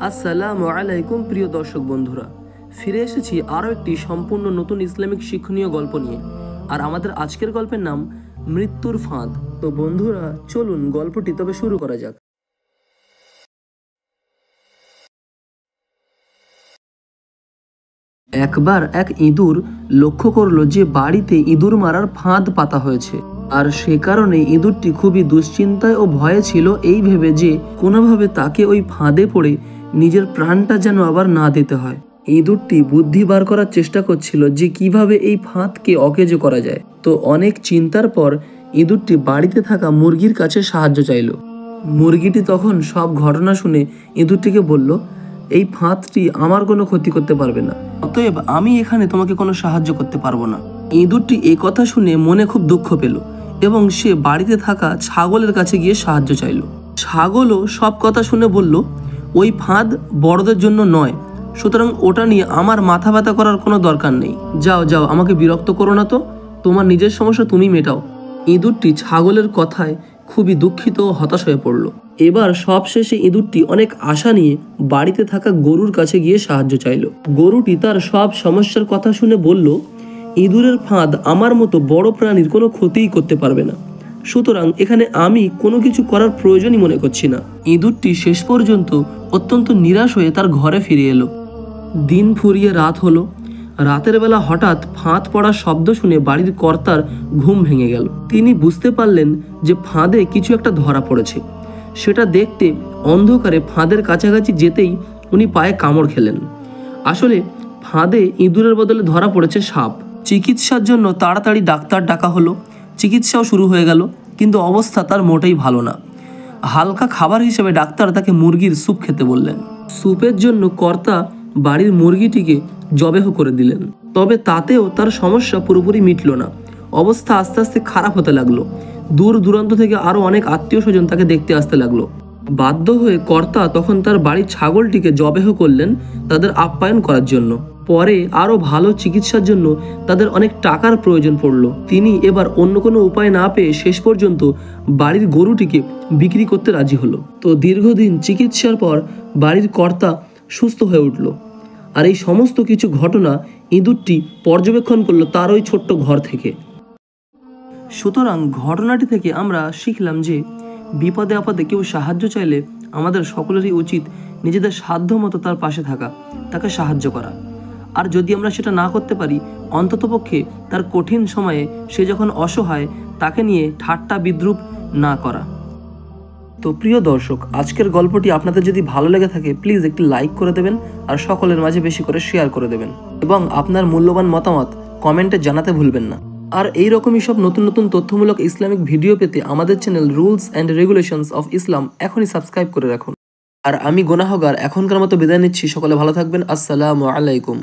আসসালামু আলাইকুম প্রিয় দর্শক বন্ধুরা, ফিরে এসেছি আরও একটি সম্পূর্ণ নতুন ইসলামিক শিক্ষণীয় গল্প নিয়ে। আর আমাদের আজকের গল্পের নাম মৃত্যুর ফাঁদ। তো বন্ধুরা চলুন গল্পটি তবে শুরু করা যাক। একবার এক ইঁদুর লক্ষ্য করলো যে বাড়িতে ইঁদুর মারার ফাঁদ পাতা হয়েছে, আর সে কারণে ইঁদুরটি খুবই দুশ্চিন্তায় ও ভয়ে ছিল, এই ভেবে যে কোনোভাবে তাকে ওই ফাঁদে পড়ে নিজের প্রাণটা যেন আবার না দিতে হয়। ইঁদুরটি বুদ্ধি বার করার চেষ্টা করছিল যে কিভাবে এই ফাঁদকে অকেজো করা যায়। তো অনেক চিন্তার পর ইঁদুরটি বাড়িতে থাকা মুরগির কাছে সাহায্য চাইল। মুরগিটি তখন সব ঘটনা শুনে ইঁদুরটিকে বলল, এই ফাঁদটি আমার কোনো ক্ষতি করতে পারবে না, অতএব আমি এখানে তোমাকে কোনো সাহায্য করতে পারবো না। ইঁদুরটি এই কথা শুনে মনে খুব দুঃখ পেল এবং সে বাড়িতে থাকা ছাগলের কাছে গিয়ে সাহায্য চাইল। ছাগলও সব কথা শুনে বলল, ওই ফাঁদ বড়দের জন্য নয়, সুতরাং ওটা নিয়ে আমার মাথা ব্যথা করার কোনো দরকার নেই। যাও যাও, আমাকে বিরক্ত করো না তো, তোমার নিজের সমস্যা তুমি মেটাও। ইঁদুরটি ছাগলের কথায় খুবই দুঃখিত ও হতাশ হয়ে পড়ল। এবার সবশেষে ইঁদুরটি অনেক আশা নিয়ে বাড়িতে থাকা গরুর কাছে গিয়ে সাহায্য চাইল। গরুটি তার সব সমস্যার কথা শুনে বলল, ইঁদুরের ফাঁদ আমার মতো বড় প্রাণীর কোনো ক্ষতিই করতে পারবে না, সুতরাং এখানে আমি কোনো কিছু করার প্রয়োজনই মনে করছি না। ইঁদুরটি শেষ পর্যন্ত অত্যন্ত নিরাশ হয়ে তার ঘরে ফিরে এলো। দিন ফুরিয়ে রাত হলো। রাতের বেলা হঠাৎ ফাঁদ পড়ার শব্দ শুনে বাড়ির কর্তার ঘুম ভেঙে গেল। তিনি বুঝতে পারলেন যে ফাঁদে কিছু একটা ধরা পড়েছে। সেটা দেখতে অন্ধকারে ফাঁদের কাছাকাছি যেতেই উনি পায়ে কামড় খেলেন। আসলে ফাঁদে ইঁদুরের বদলে ধরা পড়েছে সাপ। চিকিৎসার জন্য তাড়াতাড়ি ডাক্তার ডাকা হলো। চিকিৎসাও শুরু হয়ে গেল, কিন্তু অবস্থা তার মোটেই ভালো না। হালকা খাবার হিসেবে ডাক্তার তাকে মুরগির স্যুপ খেতে বললেন। স্যুপের জন্য কর্তা বাড়ির মুরগিটিকে জবেহ করে দিলেন, তবে তাতেও তার সমস্যা পুরোপুরি মিটল না। অবস্থা আস্তে আস্তে খারাপ হতে লাগলো। দূর দূরান্ত থেকে আরও অনেক আত্মীয় স্বজন তাকে দেখতে আসতে লাগলো। বাধ্য হয়ে কর্তা তখন তার বাড়ির ছাগলটিকে জবেহ করলেন তাদের আপ্যায়ন করার জন্য। পরে আরও ভালো চিকিৎসার জন্য তাদের অনেক টাকার প্রয়োজন পড়ল। তিনি এবার অন্য কোনো উপায় না পেয়ে শেষ পর্যন্ত বাড়ির গরুটিকে বিক্রি করতে রাজি হলো। তো দীর্ঘদিন চিকিৎসার পর বাড়ির কর্তা সুস্থ হয়ে উঠল। আর এই সমস্ত কিছু ঘটনা ইঁদুরটি পর্যবেক্ষণ করলো তার ওই ছোট্ট ঘর থেকে। সুতরাং ঘটনাটি থেকে আমরা শিখলাম যে বিপদে আপদে কেউ সাহায্য চাইলে আমাদের সকলেরই উচিত নিজেদের সাধ্য মতো তার পাশে থাকা, তাকে সাহায্য করা। আর যদি আমরা সেটা না করতে পারি, অন্ততপক্ষে তার কঠিন সময়ে সে যখন অসহায়, তাকে নিয়ে ঠাট্টা বিদ্রূপ না করা। তো প্রিয় দর্শক, আজকের গল্পটি আপনাদের যদি ভালো লেগে থাকে প্লিজ একটি লাইক করে দেবেন আর সকলের মাঝে বেশি করে শেয়ার করে দেবেন, এবং আপনার মূল্যবান মতামত কমেন্টে জানাতে ভুলবেন না। আর এই রকমই সব নতুন নতুন তথ্যমূলক ইসলামিক ভিডিও পেতে আমাদের channel rules and regulations of Islam এখনই সাবস্ক্রাইব করে রাখুন। আর আমি গুনাহগার এখনকার মতো বিদায় নিচ্ছি। সকলে ভালো থাকবেন। আসসালামু আলাইকুম।